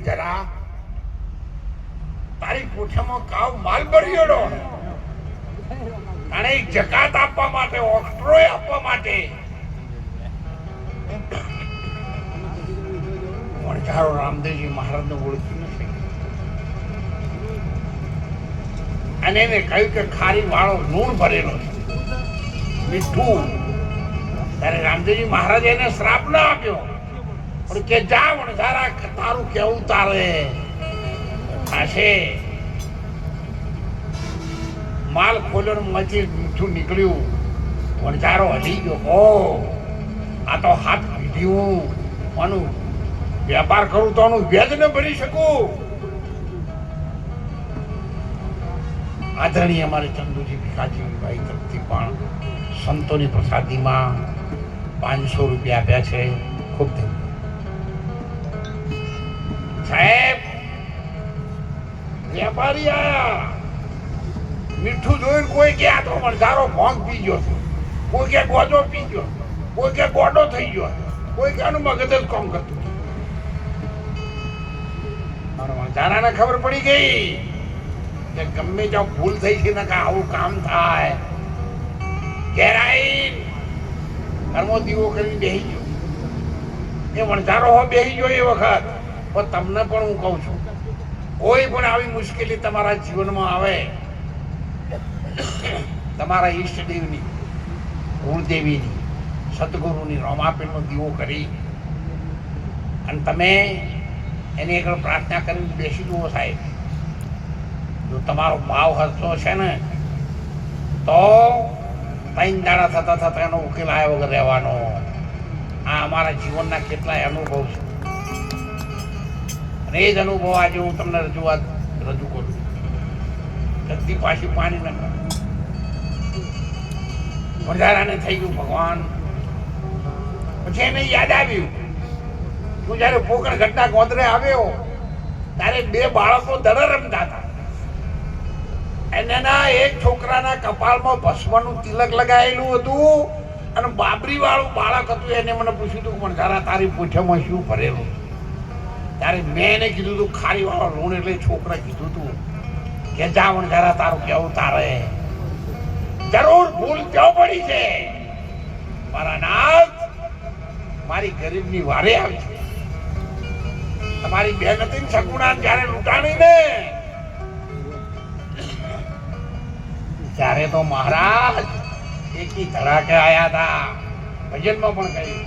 જરા તારી કોઠામાં કાવ માલ ભર્યોડો અને જકાત આપવા માટે ઓક્ટ્રોય આપવા માટે વણઝારો રામદેવજી મહારાજને ઓળખી નથી અને એને કહ્યું કે ખારી વાળો લૂણ ભરેલો છે મીઠું. ત્યારે રામદેવજી મહારાજે એને શ્રાપ ના આપ્યો પણ કે જા વણઝારા તારું કેવું તારે થશે. માલ ખોલ્યો માંથી મીઠું નીકળ્યું. વણઝારો હલી ગયો. ઓ આ તો હાથ પીધ્યું આનું વેપાર કરું તો આનું વ્યાજ ન ભરી શકું. આદરણીય અમારે ચંદુજી ભીખાજીભાઈ તરફથી પણ સંતોની પ્રસાદીમાં 500 રૂપિયા આપ્યા છે. ખૂબ ધન્યવાદ સાહેબ. વેપારી આયા મીઠું જોઈને કોઈ કે આ તો વણઝારો ભોંગ પી ગયો છે, કોઈ કે ગોજો પી ગયો, કોઈ કે ગોડો થઈ ગયો, કોઈ કે આનું મગજ જ કામ કરતું. વણઝારાને ખબર પડી ગઈ કે ગમે ત્યાં ભૂલ થઈ છે ને કે આવું કામ થાય. ઘેર આવીને ઘરમાં દીવો કરીને બેસી ગયો. એ વણઝારો હો બેસી ગયો એ વખત. પણ તમને પણ હું કહું છું, કોઈ પણ આવી મુશ્કેલી તમારા જીવનમાં આવે, તમારા ઈષ્ટદેવની, કુળદેવીની, સદગુરુની રોમાપીરનો દીવો કરી અને તમે એની આગળ પ્રાર્થના કરીને બેસી જુઓ સાહેબ. જો તમારો ભાવ હરતો છે ને તો 3 દાડા થતા થતા એનો ઉકેલ આવ્યા વગર રહેવાનો. આ અમારા જીવનના કેટલાય અનુભવ છે અને એ જ અનુભવ આજે હું તમને રજૂ કરું. જલ્દી પાછી પાણી ન કર. વણઝારાને થઈ ગયું ભગવાન. પછી એને યાદ આવ્યું. હું જયારે પોકળ ઘટના ગોંદરે આવ્યો ત્યારે 2 બાળકો દડ રમતા હતા. એના એક છોકરાના કપાળમાં ભસ્મનું તિલક લગાવેલું હતું અને બાબરી વાળું બાળક હતું. એને મને પૂછ્યું હતું વણઝારા તારી પૂઠેમાં શું ભરેલું? ત્યારે મેં એને કીધું હતું ખારી વાળો લૂણ. એટલે છોકરા કીધું હતું કે જા વણઝારા તારું કેવું તારે જરૂર ભૂલ ત્યાં પડી છે. મારા નાથ મારી ગરીબની વારે આવી છે. તમારી બેન હતી સગુણા જયારે લૂંટાણી ને ત્યારે તો મહારાજ એકી ધડાકે આયા હતા. ભજનમાં પણ કહ્યું